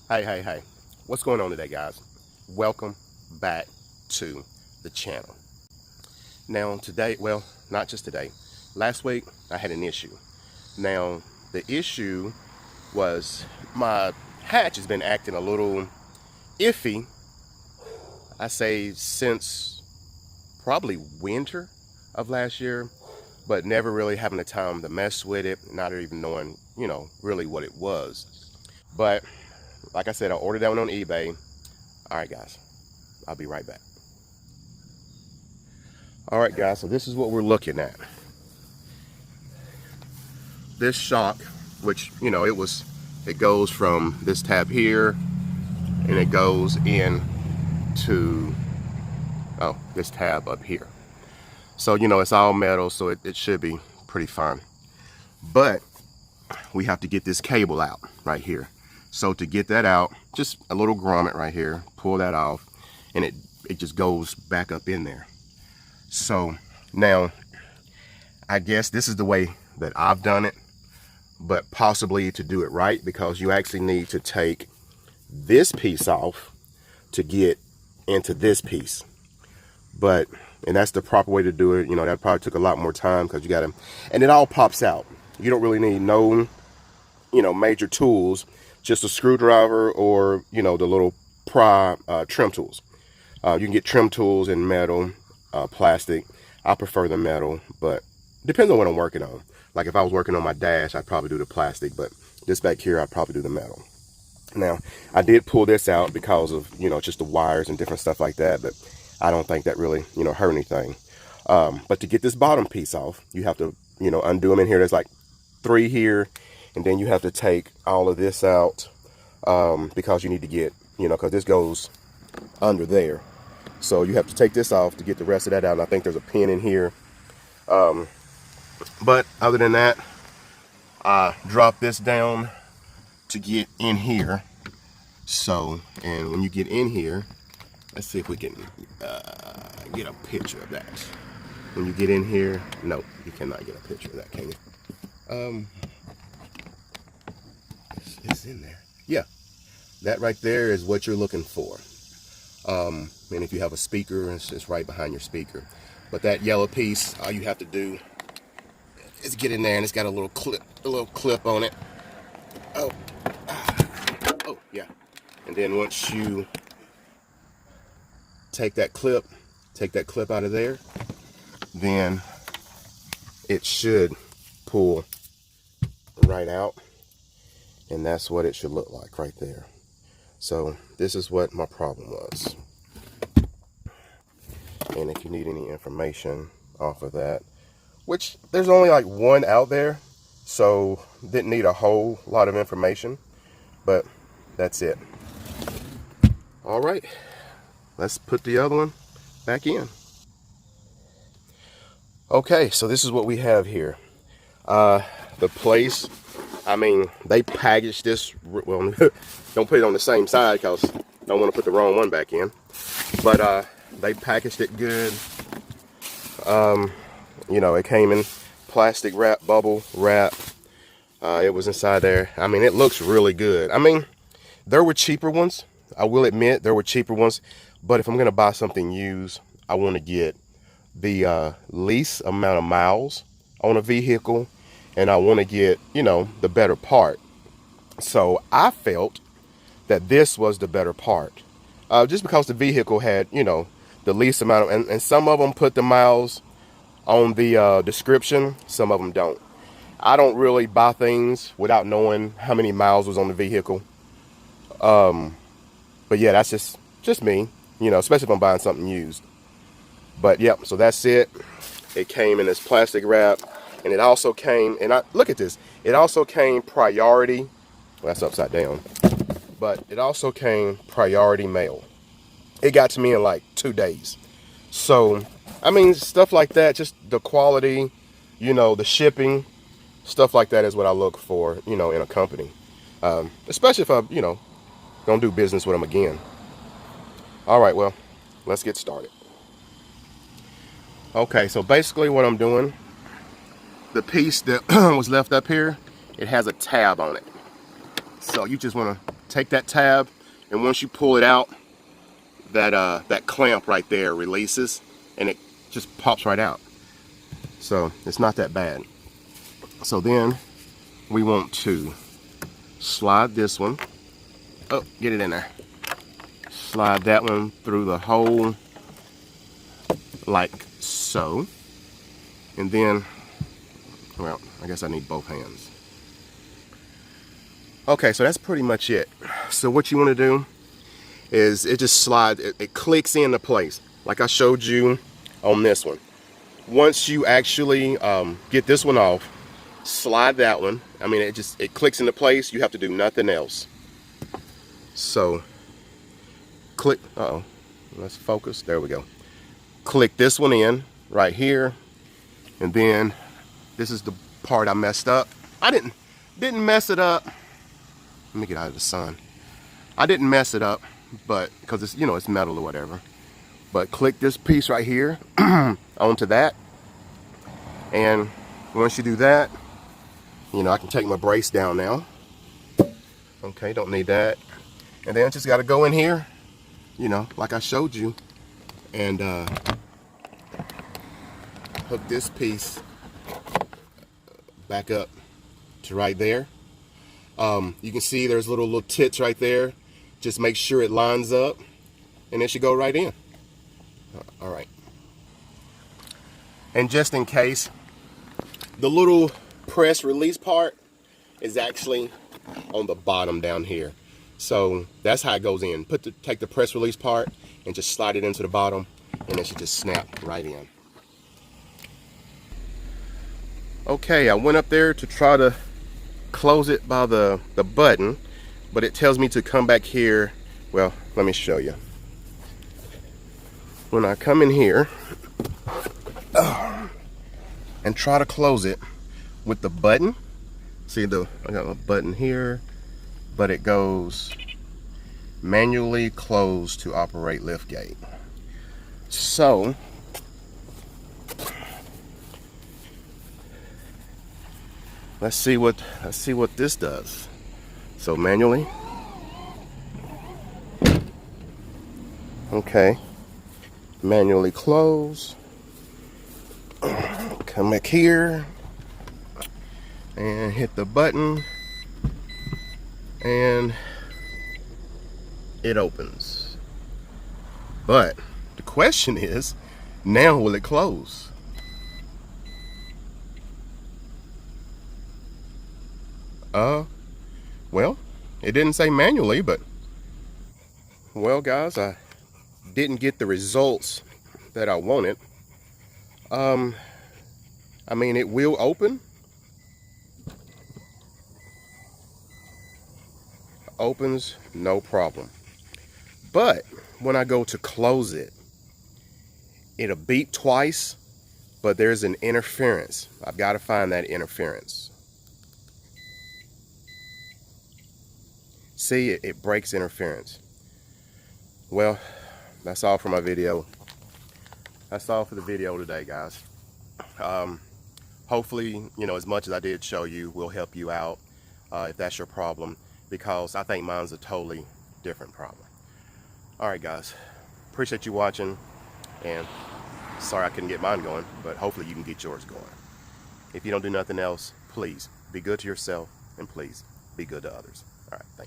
Hey, what's going on today, guys? Welcome back to the channel. Now today, well, not just today, last week I had an issue. Now the issue was my hatch has been acting a little iffy, I say since probably winter of last year, but never really having the time to mess with it, not even knowing, really what it was. But like I said, I ordered that one on eBay. All right, guys, I'll be right back. All right, guys, so this is what we're looking at. This shock, which, it goes from this tab here and it goes in to, this tab up here. So, it's all metal, so it should be pretty fine. But we have to get this cable out right here. So to get that out, just a little grommet right here, pull that off, and it just goes back up in there. So now, I guess this is the way that I've done it, but possibly to do it right, because you actually need to take this piece off to get into this piece. And that's the proper way to do it. That probably took a lot more time because you got to, and it all pops out. You don't really need no, major tools. Just a screwdriver or, the little pry trim tools. You can get trim tools in metal, plastic. I prefer the metal, but it depends on what I'm working on. Like if I was working on my dash, I'd probably do the plastic, but this back here, I'd probably do the metal. Now, I did pull this out because of, just the wires and different stuff like that, but I don't think that really, hurt anything. But to get this bottom piece off, you have to, undo them in here. There's like 3 here. And then you have to take all of this out because you need to get, because this goes under there. So you have to take this off to get the rest of that out. And I think there's a pin in here. But other than that, I drop this down to get in here. So, and when you get in here, let's see if we can get a picture of that. When you get in here, no, you cannot get a picture of that, can you? It's in there. Yeah, that right there is what you're looking for. And if you have a speaker, it's right behind your speaker. But that yellow piece, all you have to do is get in there, and it's got a little clip on it. Oh yeah. And then once you take that clip out of there, then it should pull right out. And that's what it should look like right there. So this is what my problem was. And if you need any information off of that, which there's only like one out there, so didn't need a whole lot of information, but that's it. All right, let's put the other one back in. Okay, so this is what we have here. The place, they packaged this, well, don't put it on the same side because I don't want to put the wrong one back in. But they packaged it good. It came in plastic wrap, bubble wrap. It was inside there. It looks really good. There were cheaper ones. I will admit there were cheaper ones. But if I'm going to buy something used, I want to get the least amount of miles on a vehicle. And I want to get, the better part. So I felt that this was the better part. Just because the vehicle had, the least amount of, and some of them put the miles on the description. Some of them don't. I don't really buy things without knowing how many miles was on the vehicle. But yeah, that's just me, especially if I'm buying something used. But yep, so that's it. It came in this plastic wrap. And it also came, and look at this, it also came priority, well, that's upside down, but it also came priority mail. It got to me in like 2 days. So, stuff like that, just the quality, the shipping, stuff like that is what I look for, in a company. Especially if I, don't do business with them again. All right, well, let's get started. Okay, so basically what I'm doing, the piece that was left up here, it has a tab on it. So you just want to take that tab, and once you pull it out, that clamp right there releases, and it just pops right out. So it's not that bad. So then we want to slide this one. Oh, get it in there. Slide that one through the hole like so. And then, well, I guess I need both hands. Okay, so that's pretty much it. So what you want to do is it just slides, it clicks into place like I showed you on this one. Once you actually get this one off, slide that one. I mean, it clicks into place. You have to do nothing else. So click, let's focus. There we go. Click this one in right here, and then this is the part I messed up. I didn't mess it up. Let me get out of the sun. I didn't mess it up, but because it's, you know, it's metal or whatever. But click this piece right here onto that, and once you do that, you know, I can take my brace down now. Okay, don't need that. And then I just got to go in here, you know, like I showed you, and hook this piece back up to right there. You can see there's little tits right there. Just make sure it lines up, and it should go right in. All right. And just in case, the little press release part is actually on the bottom down here. So that's how it goes in. Take the press release part and just slide it into the bottom, and it should just snap right in. Okay, I went up there to try to close it by the button, but it tells me to come back here. Well, let me show you. When I come in here and try to close it with the button, see I got a button here, but it goes manually close to operate liftgate. So let's see what this does. So manually. Okay. Manually close. Come back here and hit the button, and it opens. But the question is, now will it close? Well, it didn't say manually, but well, guys, I didn't get the results that I wanted. I mean, it will open. Opens, no problem. But when I go to close it, it'll beep twice, but there's an interference. I've got to find that interference. See, it breaks interference. Well, that's all for my video. That's all for the video today, guys. Hopefully, you know, as much as I did show you will help you out if that's your problem, because I think mine's a totally different problem. All right, guys, appreciate you watching, and sorry I couldn't get mine going, but hopefully you can get yours going. If you don't do nothing else, please be good to yourself, and please be good to others. All right, thanks.